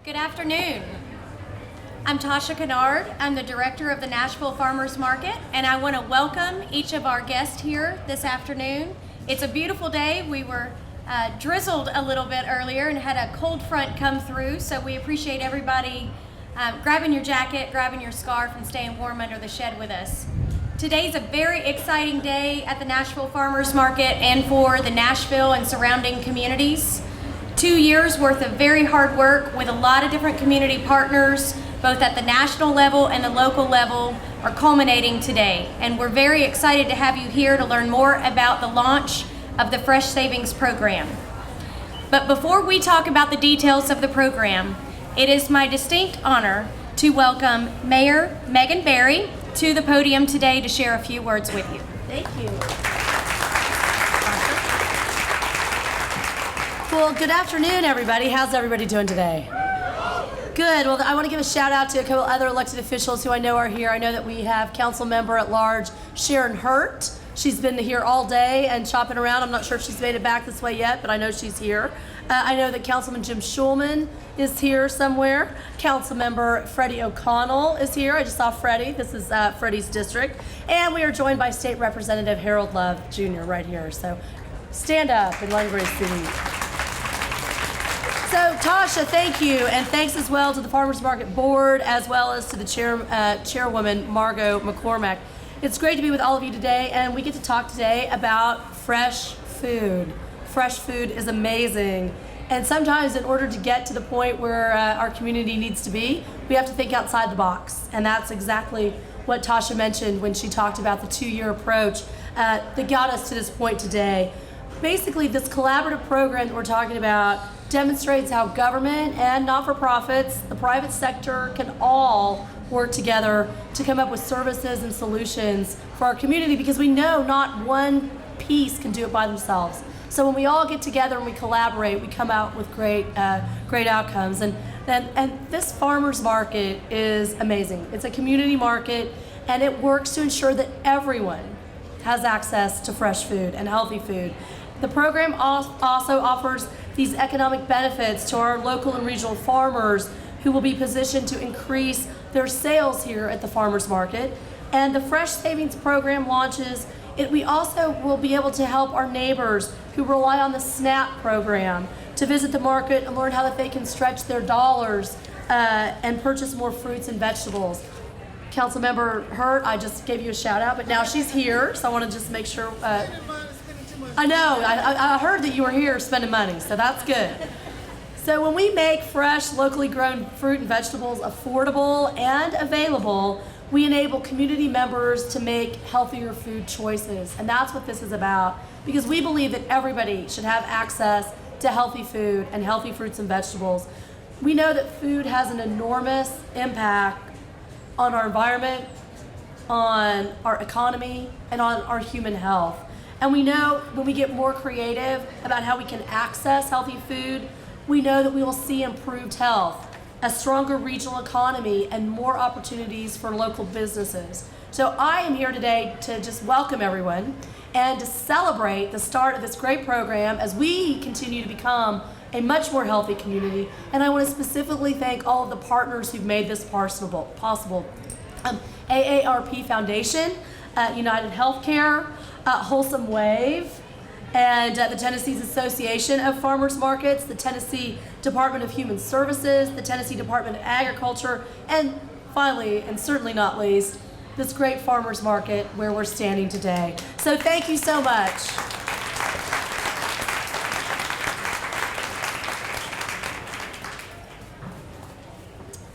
Good afternoon. I'm Tasha Kennard. I'm the director of the Nashville Farmers Market, and I want to welcome each of our guests here this afternoon. It's a beautiful day. We were drizzled a little bit earlier and had a cold front come through, so we appreciate everybody grabbing your jacket, grabbing your scarf, and staying warm under the shed with us. Today's a very exciting day at the Nashville Farmers Market and for the Nashville and surrounding communities. 2 years worth of very hard work with a lot of different community partners, both at the national level and the local level, are culminating today. And we're very excited to have you here to learn more about the launch of the Fresh Savings Program. But before we talk about the details of the program, it is my distinct honor to welcome Mayor Megan Barry to the podium today to share a few words with you. Thank you. Well, good afternoon, everybody. How's everybody doing today? Good. Well, I want to give a shout out to a couple other elected officials who I know are here. I know that we have Council Member at Large Sharon Hurt. She's been here all day and shopping around. I'm not sure if she's made it back this way yet, but I know she's here. I know that Councilman Jim Schulman is here somewhere. Council Member Freddie O'Connell is here. I just saw Freddie. This is Freddie's district. And we are joined by State Representative Harold Love Jr. right here. So stand up and let everybody see. So Tasha, thank you, and thanks as well to the Farmers Market Board, as well as to the chairwoman, Margot McCormack. It's great to be with all of you today, and we get to talk today about fresh food. Fresh food is amazing, and sometimes in order to get to the point where our community needs to be, we have to think outside the box, and that's exactly what Tasha mentioned when she talked about the 2-year approach that got us to this point today. Basically, this collaborative program that we're talking about demonstrates how government and not-for-profits, the private sector, can all work together to come up with services and solutions for our community, because we know not one piece can do it by themselves. So when we all get together and we collaborate, we come out with great outcomes. And this farmers market is amazing. It's a community market, and it works to ensure that everyone has access to fresh food and healthy food. The program also offers these economic benefits to our local and regional farmers who will be positioned to increase their sales here at the farmers market. And the Fresh Savings Program launches, we also will be able to help our neighbors who rely on the SNAP program to visit the market and learn how that they can stretch their dollars and purchase more fruits and vegetables. Councilmember Hurt, I just gave you a shout out, but now she's here, so I want to just make sure. I know, I heard that you were here spending money, so that's good. So when we make fresh, locally grown fruit and vegetables affordable and available, we enable community members to make healthier food choices. And that's what this is about, because we believe that everybody should have access to healthy food and healthy fruits and vegetables. We know that food has an enormous impact on our environment, on our economy, and on our human health. And we know when we get more creative about how we can access healthy food, we know that we will see improved health, a stronger regional economy, and more opportunities for local businesses. So I am here today to just welcome everyone and to celebrate the start of this great program as we continue to become a much more healthy community. And I want to specifically thank all of the partners who've made this possible. AARP Foundation, United Healthcare, Wholesome Wave, and the Tennessee Association of Farmers Markets, the Tennessee Department of Human Services, the Tennessee Department of Agriculture, and finally, and certainly not least, this great farmers market where we're standing today. So thank you so much.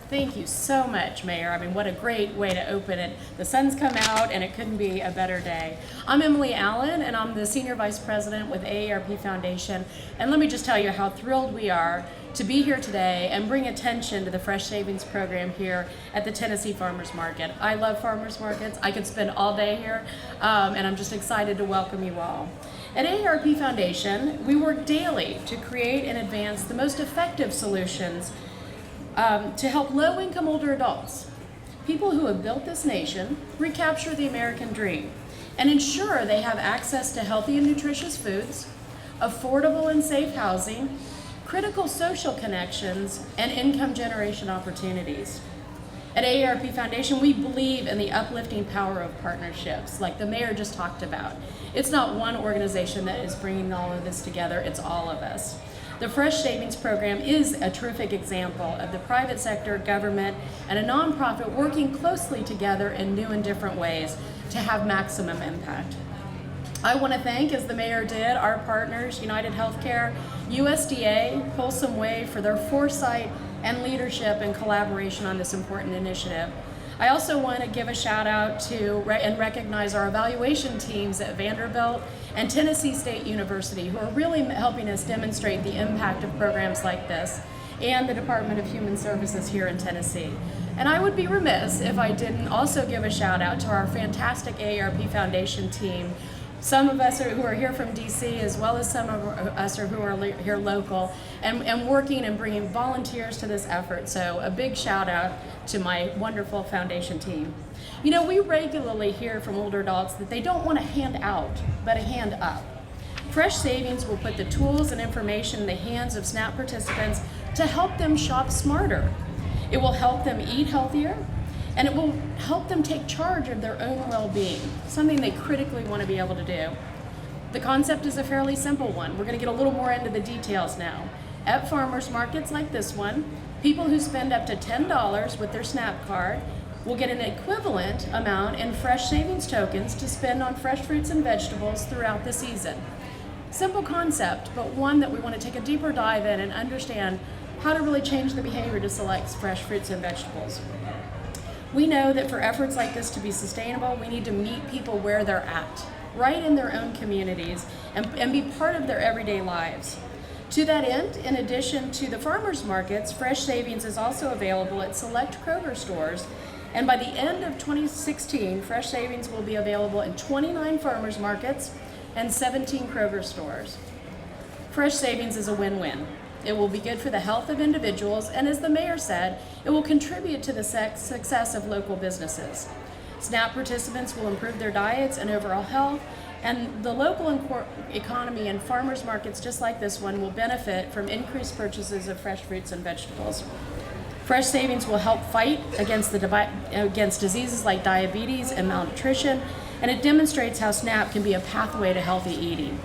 Thank you so much, Mayor. I mean, what a great way to open it. The sun's come out and it couldn't be a better day. I'm Emily Allen and I'm the Senior Vice President with AARP Foundation. And let me just tell you how thrilled we are to be here today and bring attention to the Fresh Savings Program here at the Tennessee Farmers Market. I love farmers markets. I could spend all day here, and I'm just excited to welcome you all. At AARP Foundation, we work daily to create and advance the most effective solutions to help low-income older adults, people who have built this nation, recapture the American dream and ensure they have access to healthy and nutritious foods, affordable and safe housing, critical social connections, and income generation opportunities. At AARP Foundation, we believe in the uplifting power of partnerships, like the mayor just talked about. It's not one organization that is bringing all of this together, it's all of us. The Fresh Savings Program is a terrific example of the private sector, government, and a nonprofit working closely together in new and different ways to have maximum impact. I want to thank, as the mayor did, our partners, United Healthcare, USDA, Wholesome Way, for their foresight and leadership and collaboration on this important initiative. I also want to give a shout out to and recognize our evaluation teams at Vanderbilt and Tennessee State University, who are really helping us demonstrate the impact of programs like this, and the Department of Human Services here in Tennessee. And I would be remiss if I didn't also give a shout out to our fantastic AARP Foundation team. Some of us who are here from DC, as well as some of us who are here local, and working and bringing volunteers to this effort. So a big shout out to my wonderful foundation team. You know, we regularly hear from older adults that they don't want a hand out, but a hand up. Fresh Savings will put the tools and information in the hands of SNAP participants to help them shop smarter. It will help them eat healthier, and it will help them take charge of their own well-being, something they critically want to be able to do. The concept is a fairly simple one. We're going to get a little more into the details now. At farmers markets like this one, people who spend up to $10 with their SNAP card will get an equivalent amount in fresh savings tokens to spend on fresh fruits and vegetables throughout the season. Simple concept, but one that we want to take a deeper dive in and understand how to really change the behavior to select fresh fruits and vegetables. We know that for efforts like this to be sustainable, we need to meet people where they're at, right in their own communities, and be part of their everyday lives. To that end, in addition to the farmers markets, Fresh Savings is also available at select Kroger stores, and by the end of 2016, Fresh Savings will be available in 29 farmers markets and 17 Kroger stores. Fresh Savings is a win-win. It will be good for the health of individuals, and as the mayor said, it will contribute to the success of local businesses. SNAP participants will improve their diets and overall health, and the local economy and farmers markets just like this one will benefit from increased purchases of fresh fruits and vegetables. Fresh Savings will help fight against diseases like diabetes and malnutrition, and it demonstrates how SNAP can be a pathway to healthy eating.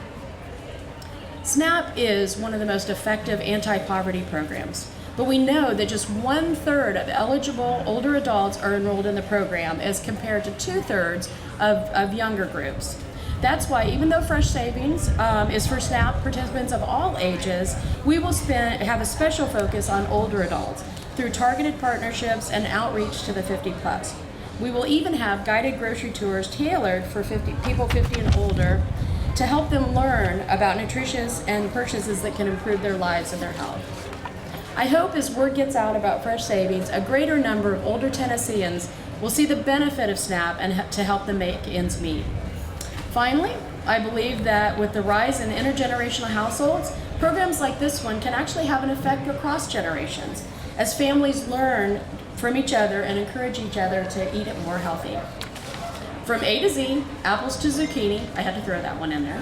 SNAP is one of the most effective anti-poverty programs, but we know that just 1/3 of eligible older adults are enrolled in the program as compared to 2/3 of younger groups. That's why even though Fresh Savings is for SNAP participants of all ages, we will have a special focus on older adults through targeted partnerships and outreach to the 50+. We will even have guided grocery tours tailored for people 50 and older to help them learn about nutritious and purchases that can improve their lives and their health. I hope as word gets out about Fresh Savings, a greater number of older Tennesseans will see the benefit of SNAP and to help them make ends meet. Finally, I believe that with the rise in intergenerational households, programs like this one can actually have an effect across generations as families learn from each other and encourage each other to eat it more healthy. From A to Z, apples to zucchini, I had to throw that one in there.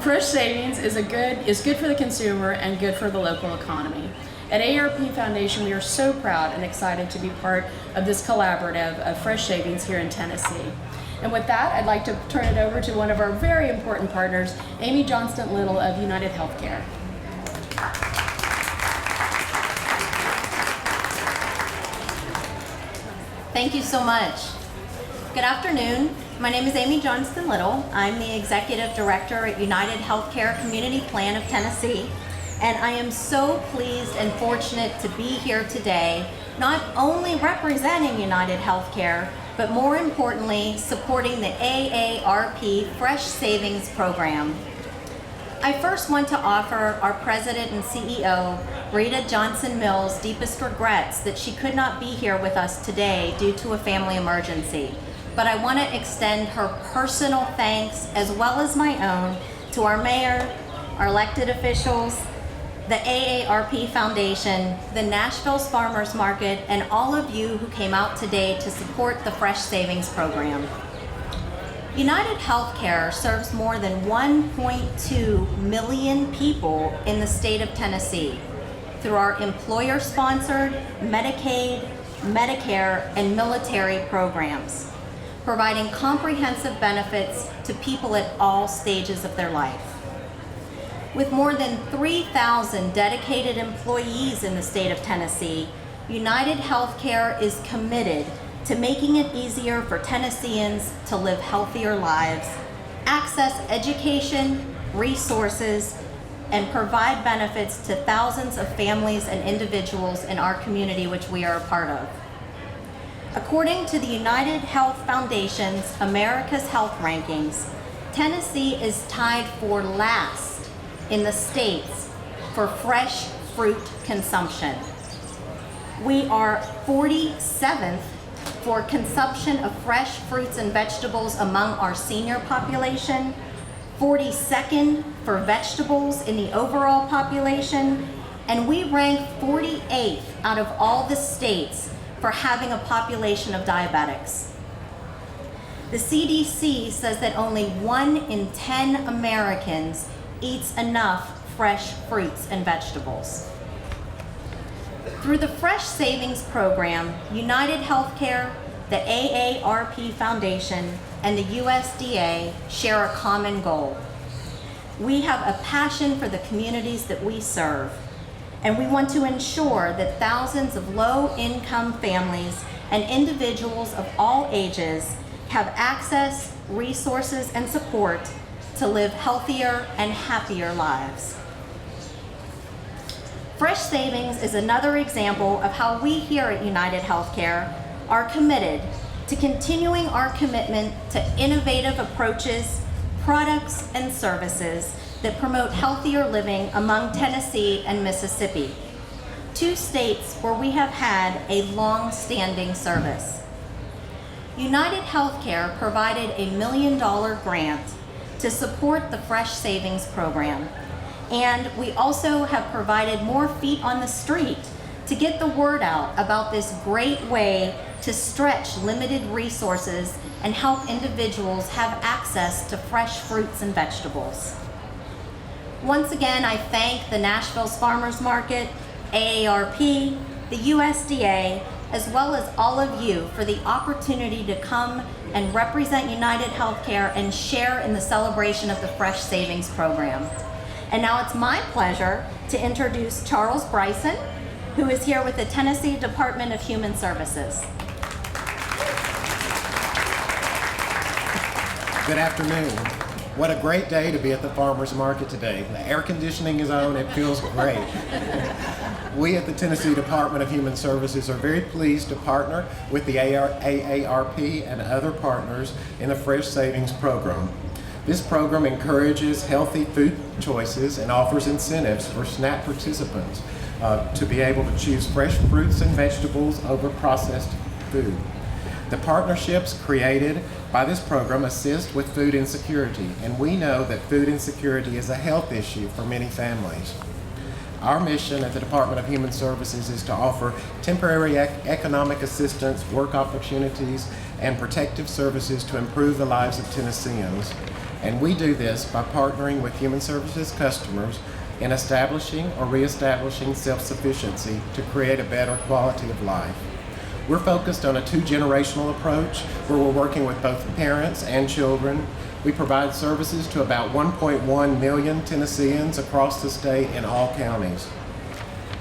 Fresh Savings is good for the consumer and good for the local economy. At AARP Foundation, we are so proud and excited to be part of this collaborative of Fresh Savings here in Tennessee. And with that, I'd like to turn it over to one of our very important partners, Amy Johnston-Little of United Healthcare. Thank you so much. Good afternoon. My name is Amy Johnston-Little. I'm the Executive Director at United Healthcare Community Plan of Tennessee, and I am so pleased and fortunate to be here today, not only representing United Healthcare, but more importantly, supporting the AARP Fresh Savings Program. I first want to offer our President and CEO, Rita Johnson Mills, deepest regrets that she could not be here with us today due to a family emergency. But I want to extend her personal thanks, as well as my own, to our mayor, our elected officials, the AARP Foundation, the Nashville Farmers Market, and all of you who came out today to support the Fresh Savings Program. United Healthcare serves more than 1.2 million people in the state of Tennessee. through our employer-sponsored Medicaid, Medicare, and military programs, providing comprehensive benefits to people at all stages of their life. With more than 3,000 dedicated employees in the state of Tennessee, United Healthcare is committed to making it easier for Tennesseans to live healthier lives, access education, resources, and provide benefits to thousands of families and individuals in our community, which we are a part of. According to the United Health Foundation's America's Health Rankings, Tennessee is tied for last in the states for fresh fruit consumption. We are 47th for consumption of fresh fruits and vegetables among our senior population, 42nd for vegetables in the overall population, and we rank 48th out of all the states for having a population of diabetics. The CDC says that only 1 in 10 Americans eats enough fresh fruits and vegetables. Through the Fresh Savings Program, United Healthcare, the AARP Foundation, and the USDA share a common goal. We have a passion for the communities that we serve, and we want to ensure that thousands of low-income families and individuals of all ages have access, resources, and support to live healthier and happier lives. Fresh Savings is another example of how we here at United Healthcare are committed to continuing our commitment to innovative approaches, products, and services that promote healthier living among Tennessee and Mississippi, 2 states where we have had a long-standing service. United Healthcare provided a $1 million grant to support the Fresh Savings Program, and we also have provided more feet on the street to get the word out about this great way to stretch limited resources and help individuals have access to fresh fruits and vegetables. Once again, I thank the Nashville's Farmers Market, AARP, the USDA, as well as all of you for the opportunity to come and represent United Healthcare and share in the celebration of the Fresh Savings Program. And now it's my pleasure to introduce Charles Bryson, who is here with the Tennessee Department of Human Services. Good afternoon. What a great day to be at the farmer's market today. The air conditioning is on, it feels great. We at the Tennessee Department of Human Services are very pleased to partner with the AARP and other partners in the Fresh Savings Program. This program encourages healthy food choices and offers incentives for SNAP participants to be able to choose fresh fruits and vegetables over processed food. The partnerships created by this program assist with food insecurity, and we know that food insecurity is a health issue for many families. Our mission at the Department of Human Services is to offer temporary economic assistance, work opportunities, and protective services to improve the lives of Tennesseans. And we do this by partnering with Human Services customers in establishing or reestablishing self-sufficiency to create a better quality of life. We're focused on a 2-generational approach where we're working with both parents and children. We provide services to about 1.1 million Tennesseans across the state in all counties.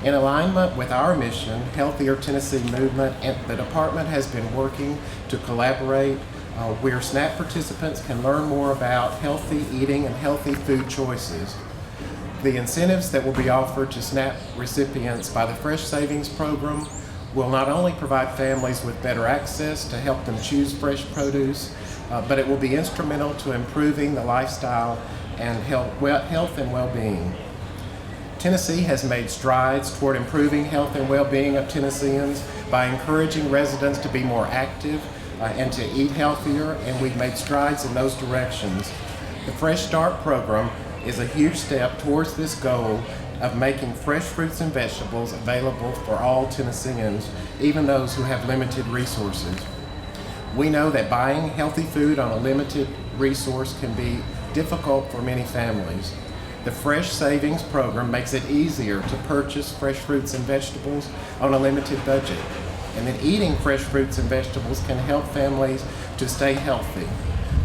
In alignment with our mission, Healthier Tennessee Movement, the department has been working to collaborate where SNAP participants can learn more about healthy eating and healthy food choices. The incentives that will be offered to SNAP recipients by the Fresh Savings Program will not only provide families with better access to help them choose fresh produce, but it will be instrumental to improving the lifestyle and health and well-being. Tennessee has made strides toward improving health and well-being of Tennesseans by encouraging residents to be more active and to eat healthier, and we've made strides in those directions. The Fresh Start program is a huge step towards this goal of making fresh fruits and vegetables available for all Tennesseans, even those who have limited resources. We know that buying healthy food on a limited resource can be difficult for many families. The Fresh Savings program makes it easier to purchase fresh fruits and vegetables on a limited budget. And then eating fresh fruits and vegetables can help families to stay healthy.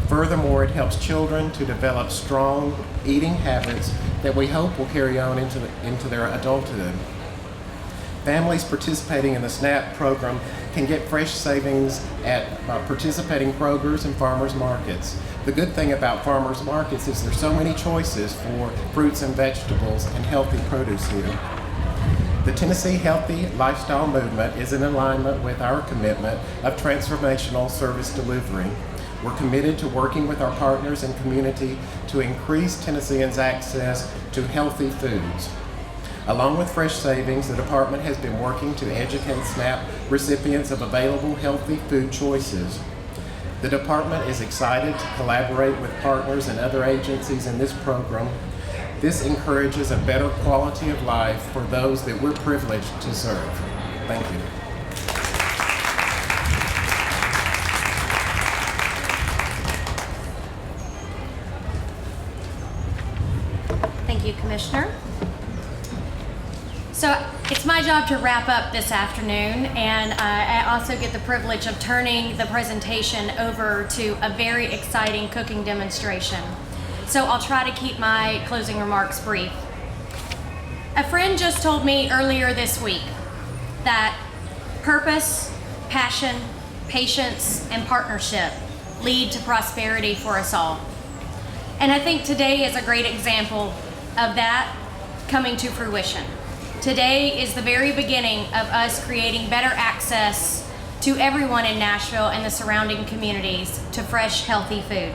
Furthermore, it helps children to develop strong eating habits that we hope will carry on into their adulthood. Families participating in the SNAP program can get fresh savings at participating Krogers and farmers markets. The good thing about farmers markets is there's so many choices for fruits and vegetables and healthy produce here. The Tennessee Healthy Lifestyle Movement is in alignment with our commitment of transformational service delivery. We're committed to working with our partners and community to increase Tennesseans' access to healthy foods. Along with Fresh Savings, the department has been working to educate SNAP recipients of available healthy food choices. The department is excited to collaborate with partners and other agencies in this program. This encourages a better quality of life for those that we're privileged to serve. Thank you. Thank you, Commissioner. So it's my job to wrap up this afternoon, and I also get the privilege of turning the presentation over to a very exciting cooking demonstration. So I'll try to keep my closing remarks brief. A friend just told me earlier this week that purpose, passion, patience, and partnership lead to prosperity for us all. And I think today is a great example of that coming to fruition. Today is the very beginning of us creating better access to everyone in Nashville and the surrounding communities to fresh, healthy food.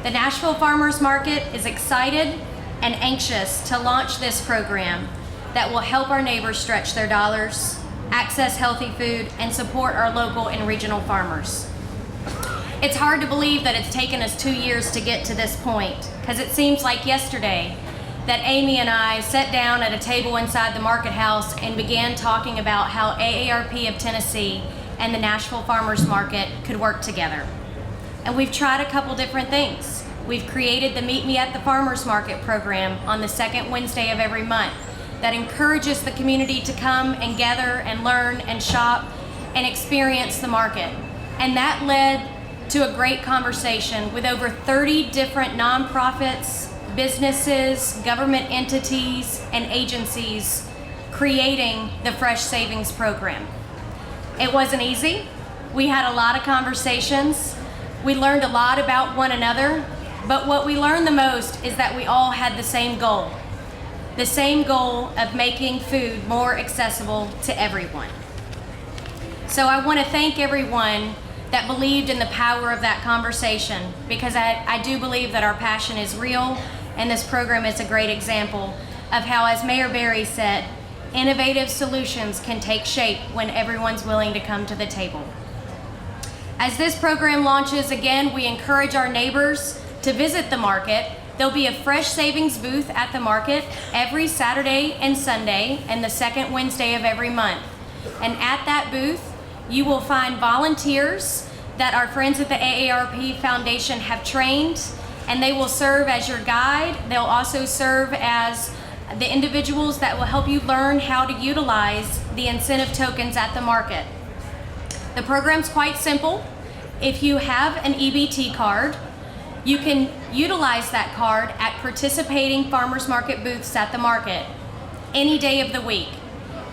The Nashville Farmers Market is excited and anxious to launch this program that will help our neighbors stretch their dollars, access healthy food, and support our local and regional farmers. It's hard to believe that it's taken us 2 years to get to this point, because it seems like yesterday that Amy and I sat down at a table inside the market house and began talking about how AARP of Tennessee and the Nashville Farmers Market could work together. And we've tried a couple different things. We've created the Meet Me at the Farmers Market program on the second Wednesday of every month that encourages the community to come and gather and learn and shop and experience the market. And that led to a great conversation with over 30 different nonprofits, businesses, government entities, and agencies creating the Fresh Savings program. It wasn't easy. We had a lot of conversations. We learned a lot about one another, but what we learned the most is that we all had the same goal of making food more accessible to everyone. So I want to thank everyone that believed in the power of that conversation, because I do believe that our passion is real, and this program is a great example of how, as Mayor Berry said, innovative solutions can take shape when everyone's willing to come to the table. As this program launches again, we encourage our neighbors to visit the market. There'll be a Fresh Savings booth at the market every Saturday and Sunday and the second Wednesday of every month. And at that booth, you will find volunteers that our friends at the AARP Foundation have trained, and they will serve as your guide. They'll also serve as the individuals that will help you learn how to utilize the incentive tokens at the market. The program's quite simple. If you have an EBT card, you can utilize that card at participating farmers market booths at the market any day of the week.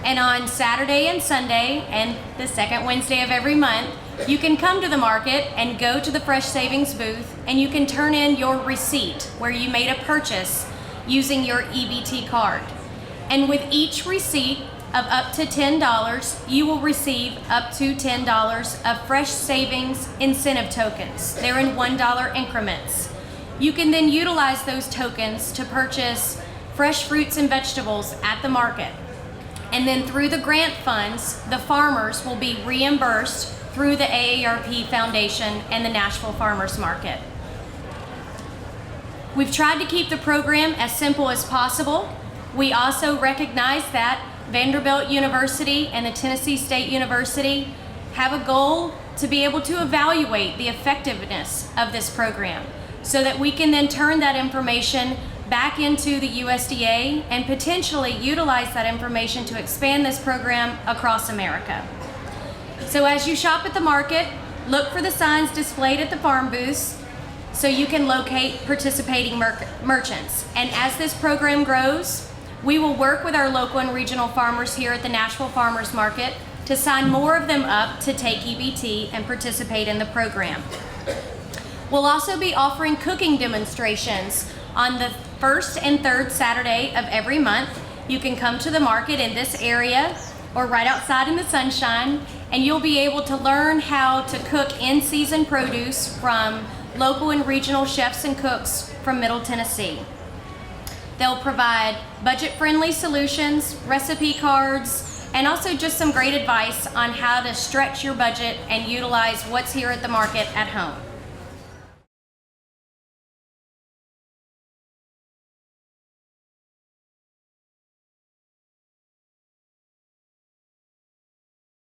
And on Saturday and Sunday and the second Wednesday of every month, you can come to the market and go to the Fresh Savings booth, and you can turn in your receipt where you made a purchase using your EBT card. And with each receipt of up to $10, you will receive up to $10 of Fresh Savings incentive tokens. They're in $1 increments. You can then utilize those tokens to purchase fresh fruits and vegetables at the market. And then through the grant funds, the farmers will be reimbursed through the AARP Foundation and the Nashville Farmers Market. We've tried to keep the program as simple as possible. We also recognize that Vanderbilt University and the Tennessee State University have a goal to be able to evaluate the effectiveness of this program so that we can then turn that information back into the USDA and potentially utilize that information to expand this program across America. So as you shop at the market, look for the signs displayed at the farm booths so you can locate participating merchants. And as this program grows, we will work with our local and regional farmers here at the Nashville Farmers Market to sign more of them up to take EBT and participate in the program. We'll also be offering cooking demonstrations on the first and third Saturday of every month. You can come to the market in this area or right outside in the sunshine, and you'll be able to learn how to cook in-season produce from local and regional chefs and cooks from Middle Tennessee. They'll provide budget-friendly solutions, recipe cards, and also just some great advice on how to stretch your budget and utilize what's here at the market at home.